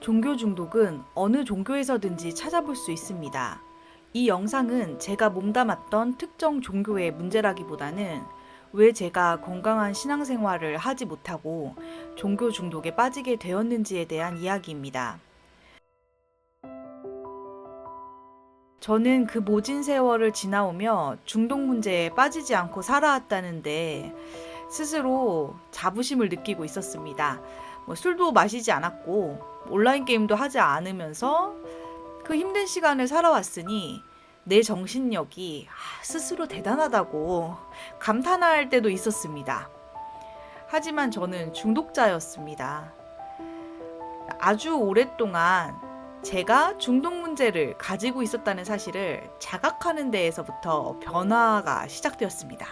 종교 중독은 어느 종교에서든지 찾아볼 수 있습니다. 이 영상은 제가 몸담았던 특정 종교의 문제라기보다는 왜 제가 건강한 신앙생활을 하지 못하고 종교 중독에 빠지게 되었는지에 대한 이야기입니다. 저는 그 모진 세월을 지나오며 중독 문제에 빠지지 않고 살아왔다는데 스스로 자부심을 느끼고 있었습니다. 술도 마시지 않았고 온라인 게임도 하지 않으면서 그 힘든 시간을 살아왔으니 내 정신력이 스스로 대단하다고 감탄할 때도 있었습니다. 하지만 저는 중독자였습니다. 아주 오랫동안 제가 중독 문제를 가지고 있었다는 사실을 자각하는 데에서부터 변화가 시작되었습니다.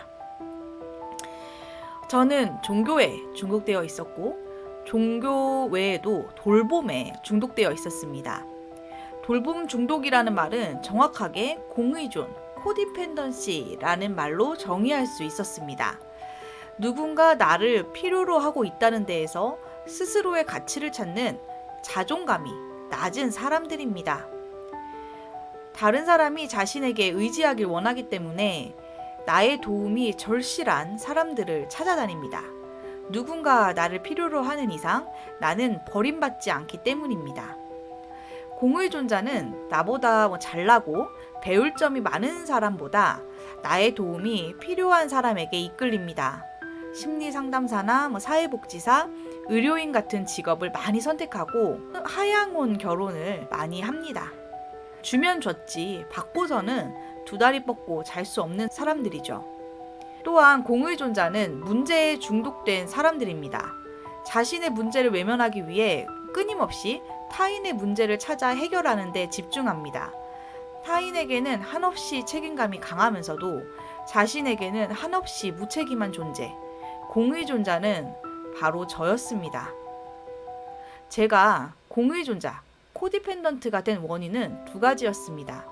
저는 종교에 중독되어 있었고 종교 외에도 돌봄에 중독되어 있었습니다. 돌봄 중독이라는 말은 정확하게 공의존, 코디펜던시라는 말로 정의할 수 있었습니다. 누군가 나를 필요로 하고 있다는 데에서 스스로의 가치를 찾는 자존감이 낮은 사람들입니다. 다른 사람이 자신에게 의지하길 원하기 때문에 나의 도움이 절실한 사람들을 찾아다닙니다. 누군가 나를 필요로 하는 이상 나는 버림받지 않기 때문입니다. 공의존자는 나보다 잘나고 배울 점이 많은 사람보다 나의 도움이 필요한 사람에게 이끌립니다. 심리상담사나 사회복지사, 의료인 같은 직업을 많이 선택하고 하향온 결혼을 많이 합니다. 주면 줬지 받고서는 두 다리 뻗고 잘 수 없는 사람들이죠. 또한 공의존자는 문제에 중독된 사람들입니다. 자신의 문제를 외면하기 위해 끊임없이 타인의 문제를 찾아 해결하는 데 집중합니다. 타인에게는 한없이 책임감이 강하면서도 자신에게는 한없이 무책임한 존재. 공의존자는 바로 저였습니다. 제가 공의존자, 코디펜던트가 된 원인은 두 가지였습니다.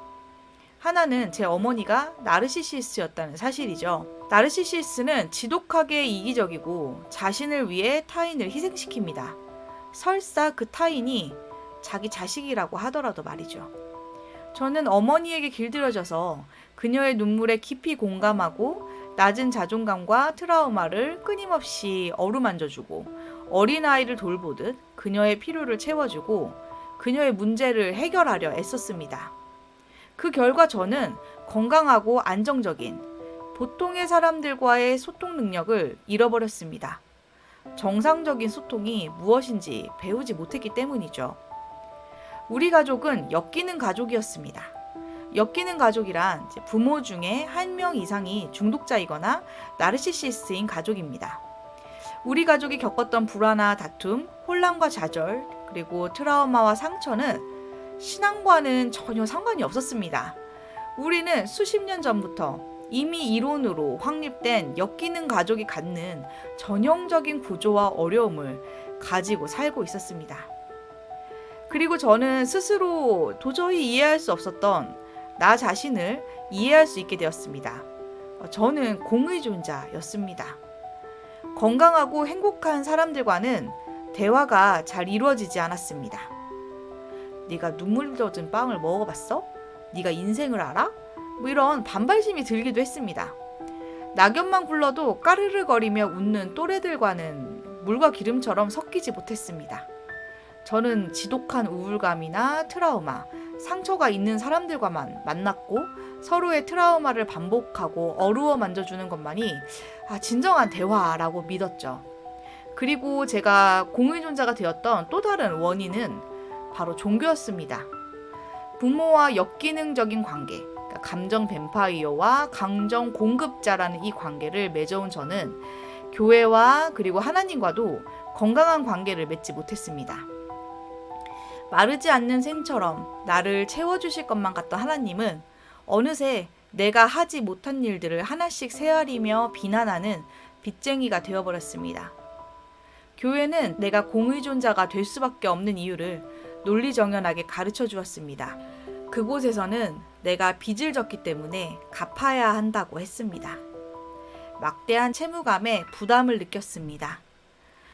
하나는 제 어머니가 나르시시스였다는 사실이죠. 나르시시스는 지독하게 이기적이고 자신을 위해 타인을 희생시킵니다. 설사 그 타인이 자기 자식이라고 하더라도 말이죠. 저는 어머니에게 길들여져서 그녀의 눈물에 깊이 공감하고 낮은 자존감과 트라우마를 끊임없이 어루만져주고 어린아이를 돌보듯 그녀의 필요를 채워주고 그녀의 문제를 해결하려 애썼습니다. 그 결과 저는 건강하고 안정적인 보통의 사람들과의 소통 능력을 잃어버렸습니다. 정상적인 소통이 무엇인지 배우지 못했기 때문이죠. 우리 가족은 엮이는 가족이었습니다. 엮이는 가족이란 부모 중에 한 명 이상이 중독자이거나 나르시시스트인 가족입니다. 우리 가족이 겪었던 불화나 다툼, 혼란과 좌절, 그리고 트라우마와 상처는 신앙과는 전혀 상관이 없었습니다. 우리는 수십 년 전부터 이미 이론으로 확립된 엮이는 가족이 갖는 전형적인 구조와 어려움을 가지고 살고 있었습니다. 그리고 저는 스스로 도저히 이해할 수 없었던 나 자신을 이해할 수 있게 되었습니다. 저는 공의존자였습니다. 건강하고 행복한 사람들과는 대화가 잘 이루어지지 않았습니다. 네가 눈물 젖은 빵을 먹어봤어? 네가 인생을 알아? 이런 반발심이 들기도 했습니다. 낙엽만 굴러도 까르르거리며 웃는 또래들과는 물과 기름처럼 섞이지 못했습니다. 저는 지독한 우울감이나 트라우마, 상처가 있는 사람들과만 만났고 서로의 트라우마를 반복하고 어루어 만져주는 것만이 진정한 대화라고 믿었죠. 그리고 제가 공의존자가 되었던 또 다른 원인은 바로 종교였습니다. 부모와 역기능적인 관계, 그러니까 감정 뱀파이어와 감정 공급자라는 이 관계를 맺어온 저는 교회와 그리고 하나님과도 건강한 관계를 맺지 못했습니다. 마르지 않는 샘처럼 나를 채워주실 것만 같던 하나님은 어느새 내가 하지 못한 일들을 하나씩 헤아리며 비난하는 빚쟁이가 되어버렸습니다. 교회는 내가 공의존자가 될 수밖에 없는 이유를 논리정연하게 가르쳐 주었습니다. 그곳에서는 내가 빚을 졌기 때문에 갚아야 한다고 했습니다. 막대한 채무감에 부담을 느꼈습니다.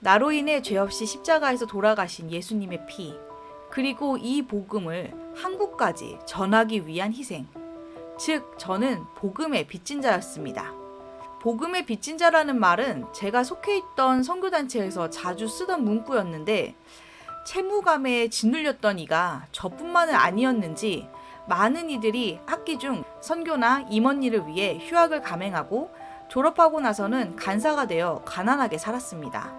나로 인해 죄 없이 십자가에서 돌아가신 예수님의 피, 그리고 이 복음을 한국까지 전하기 위한 희생. 즉, 저는 복음의 빚진 자였습니다. 복음의 빚진 자라는 말은 제가 속해 있던 선교단체에서 자주 쓰던 문구였는데, 채무감에 짓눌렸던 이가 저뿐만은 아니었는지 많은 이들이 학기 중 선교나 임원 일을 위해 휴학을 감행하고 졸업하고 나서는 간사가 되어 가난하게 살았습니다.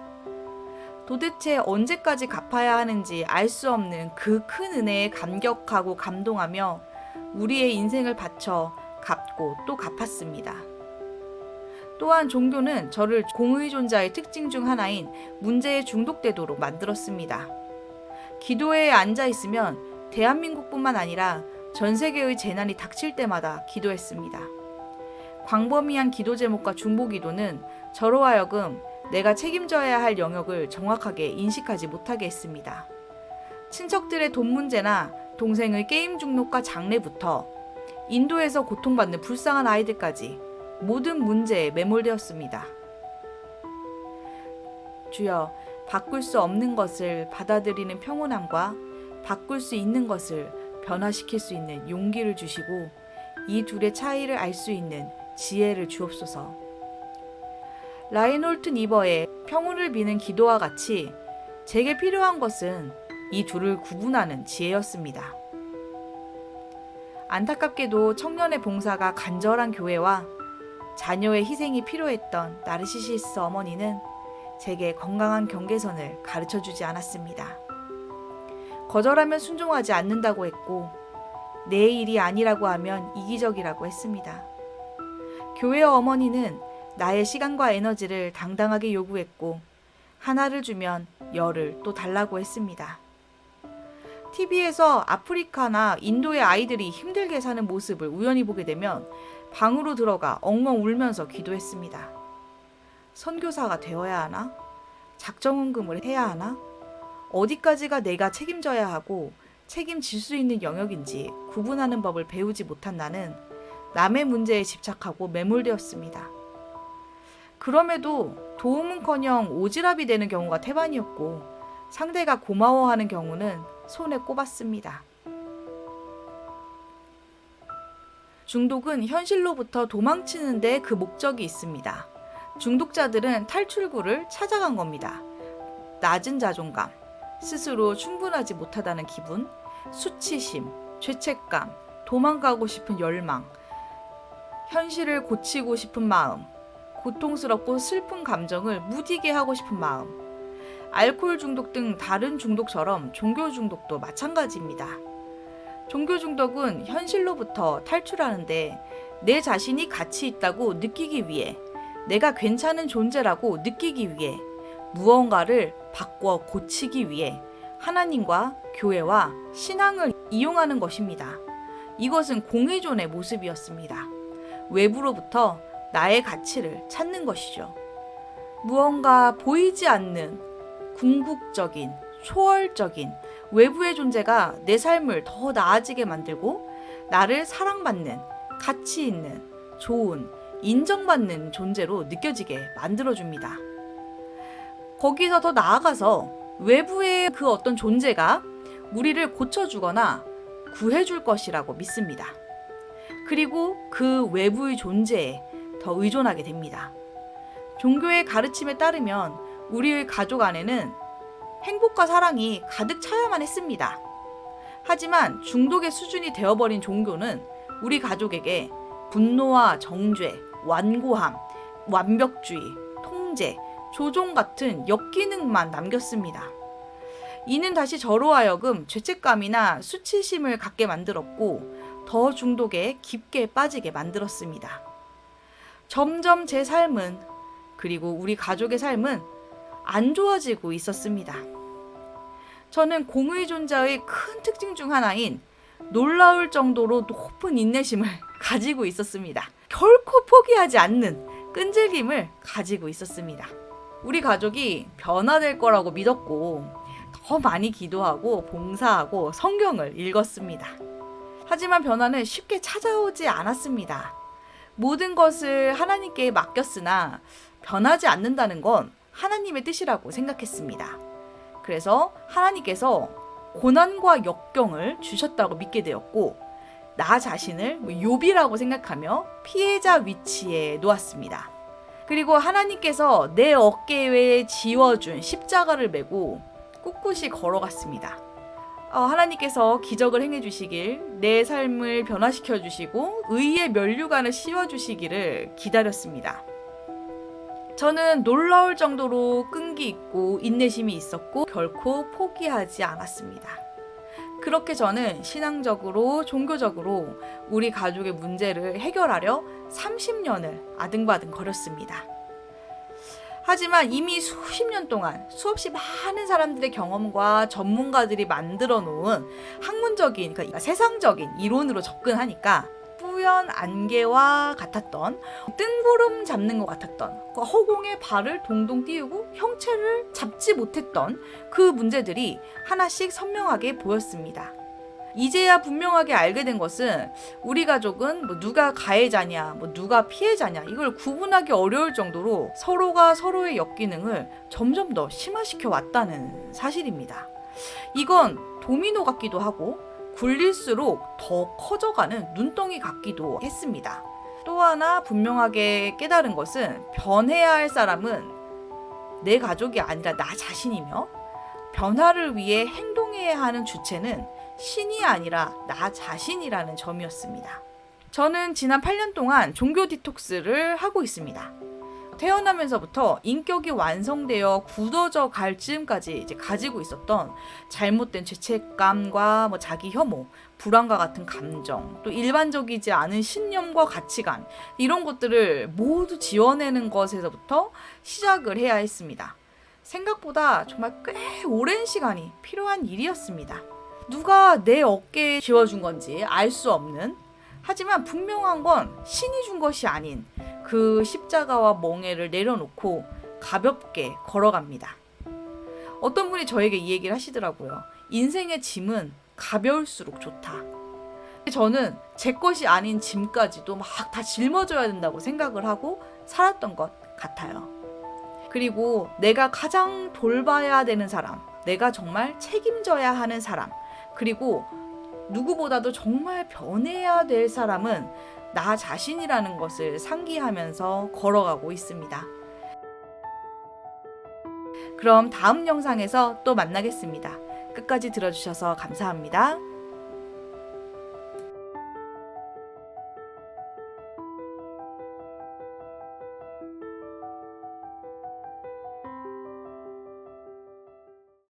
도대체 언제까지 갚아야 하는지 알 수 없는 그 큰 은혜에 감격하고 감동하며 우리의 인생을 바쳐 갚고 또 갚았습니다. 또한 종교는 저를 공의존자의 특징 중 하나인 문제에 중독되도록 만들었습니다. 기도회에 앉아 있으면 대한민국뿐만 아니라 전 세계의 재난이 닥칠 때마다 기도했습니다. 광범위한 기도 제목과 중보 기도는 저로 하여금 내가 책임져야 할 영역을 정확하게 인식하지 못하게 했습니다. 친척들의 돈 문제나 동생의 게임 중독과 장래부터 인도에서 고통받는 불쌍한 아이들까지 모든 문제에 매몰되었습니다. 주여, 바꿀 수 없는 것을 받아들이는 평온함과 바꿀 수 있는 것을 변화시킬 수 있는 용기를 주시고 이 둘의 차이를 알 수 있는 지혜를 주옵소서. 라인홀트 니버의 평온을 비는 기도와 같이 제게 필요한 것은 이 둘을 구분하는 지혜였습니다. 안타깝게도 청년의 봉사가 간절한 교회와 자녀의 희생이 필요했던 나르시시스 어머니는 제게 건강한 경계선을 가르쳐주지 않았습니다. 거절하면 순종하지 않는다고 했고 내 일이 아니라고 하면 이기적이라고 했습니다. 교회의 어머니는 나의 시간과 에너지를 당당하게 요구했고 하나를 주면 열을 또 달라고 했습니다. TV에서 아프리카나 인도의 아이들이 힘들게 사는 모습을 우연히 보게 되면 방으로 들어가 엉엉 울면서 기도했습니다. 선교사가 되어야 하나? 작정헌금을 해야 하나? 어디까지가 내가 책임져야 하고 책임질 수 있는 영역인지 구분하는 법을 배우지 못한 나는 남의 문제에 집착하고 매몰되었습니다. 그럼에도 도움은커녕 오지랖이 되는 경우가 태반이었고 상대가 고마워하는 경우는 손에 꼽았습니다. 중독은 현실로부터 도망치는 데 그 목적이 있습니다. 중독자들은 탈출구를 찾아간 겁니다. 낮은 자존감, 스스로 충분하지 못하다는 기분, 수치심, 죄책감, 도망가고 싶은 열망, 현실을 고치고 싶은 마음, 고통스럽고 슬픈 감정을 무디게 하고 싶은 마음, 알코올 중독 등 다른 중독처럼 종교 중독도 마찬가지입니다. 종교 중독은 현실로부터 탈출하는데 내 자신이 가치 있다고 느끼기 위해, 내가 괜찮은 존재라고 느끼기 위해, 무언가를 바꿔 고치기 위해 하나님과 교회와 신앙을 이용하는 것입니다. 이것은 공의존의 모습이었습니다. 외부로부터 나의 가치를 찾는 것이죠. 무언가 보이지 않는 궁극적인, 초월적인 외부의 존재가 내 삶을 더 나아지게 만들고 나를 사랑받는, 가치 있는, 좋은, 인정받는 존재로 느껴지게 만들어줍니다. 거기서 더 나아가서 외부의 그 어떤 존재가 우리를 고쳐주거나 구해줄 것이라고 믿습니다. 그리고 그 외부의 존재에 더 의존하게 됩니다. 종교의 가르침에 따르면 우리의 가족 안에는 행복과 사랑이 가득 차야만 했습니다. 하지만 중독의 수준이 되어버린 종교는 우리 가족에게 분노와 정죄, 완고함, 완벽주의, 통제, 조종 같은 역기능만 남겼습니다. 이는 다시 저로 하여금 죄책감이나 수치심을 갖게 만들었고 더 중독에 깊게 빠지게 만들었습니다. 점점 제 삶은, 그리고 우리 가족의 삶은 안 좋아지고 있었습니다. 저는 공의존자의 큰 특징 중 하나인 놀라울 정도로 높은 인내심을 가지고 있었습니다. 결코 포기하지 않는 끈질김을 가지고 있었습니다. 우리 가족이 변화될 거라고 믿었고 더 많이 기도하고 봉사하고 성경을 읽었습니다. 하지만 변화는 쉽게 찾아오지 않았습니다. 모든 것을 하나님께 맡겼으나 변하지 않는다는 건 하나님의 뜻이라고 생각했습니다. 그래서 하나님께서 고난과 역경을 주셨다고 믿게 되었고 나 자신을 욥이라고 생각하며 피해자 위치에 놓았습니다. 그리고 하나님께서 내 어깨에 지워준 십자가를 메고 꿋꿋이 걸어갔습니다. 하나님께서 기적을 행해 주시길, 내 삶을 변화시켜 주시고 의의 면류관을 씌워 주시기를 기다렸습니다. 저는 놀라울 정도로 끈기 있고 인내심이 있었고 결코 포기하지 않았습니다. 그렇게 저는 신앙적으로, 종교적으로 우리 가족의 문제를 해결하려 30년을 아등바등 거렸습니다. 하지만 이미 수십 년 동안 수없이 많은 사람들의 경험과 전문가들이 만들어 놓은 학문적인, 그러니까 세상적인 이론으로 접근하니까 뿌연 안개와 같았던, 뜬구름 잡는 것 같았던, 허공에 발을 동동 띄우고 형체를 잡지 못했던 그 문제들이 하나씩 선명하게 보였습니다. 이제야 분명하게 알게 된 것은 우리 가족은 누가 가해자냐, 누가 피해자냐 이걸 구분하기 어려울 정도로 서로가 서로의 역기능을 점점 더 심화시켜 왔다는 사실입니다. 이건 도미노 같기도 하고 굴릴수록 더 커져가는 눈덩이 같기도 했습니다. 또 하나 분명하게 깨달은 것은 변해야 할 사람은 내 가족이 아니라 나 자신이며 변화를 위해 행동해야 하는 주체는 신이 아니라 나 자신이라는 점이었습니다. 저는 지난 8년 동안 종교 디톡스를 하고 있습니다. 태어나면서부터 인격이 완성되어 굳어져 갈 즈음까지 가지고 있었던 잘못된 죄책감과 자기 혐오, 불안과 같은 감정, 또 일반적이지 않은 신념과 가치관, 이런 것들을 모두 지워내는 것에서부터 시작을 해야 했습니다. 생각보다 정말 꽤 오랜 시간이 필요한 일이었습니다. 누가 내 어깨에 지워준 건지 알 수 없는, 하지만 분명한 건 신이 준 것이 아닌 그 십자가와 멍에를 내려놓고 가볍게 걸어갑니다. 어떤 분이 저에게 이 얘기를 하시더라고요. 인생의 짐은 가벼울수록 좋다. 저는 제 것이 아닌 짐까지도 막 다 짊어져야 된다고 생각을 하고 살았던 것 같아요. 그리고 내가 가장 돌봐야 되는 사람, 내가 정말 책임져야 하는 사람, 그리고 누구보다도 정말 변해야 될 사람은 나 자신이라는 것을 상기하면서 걸어가고 있습니다. 그럼 다음 영상에서 또 만나겠습니다. 끝까지 들어주셔서 감사합니다.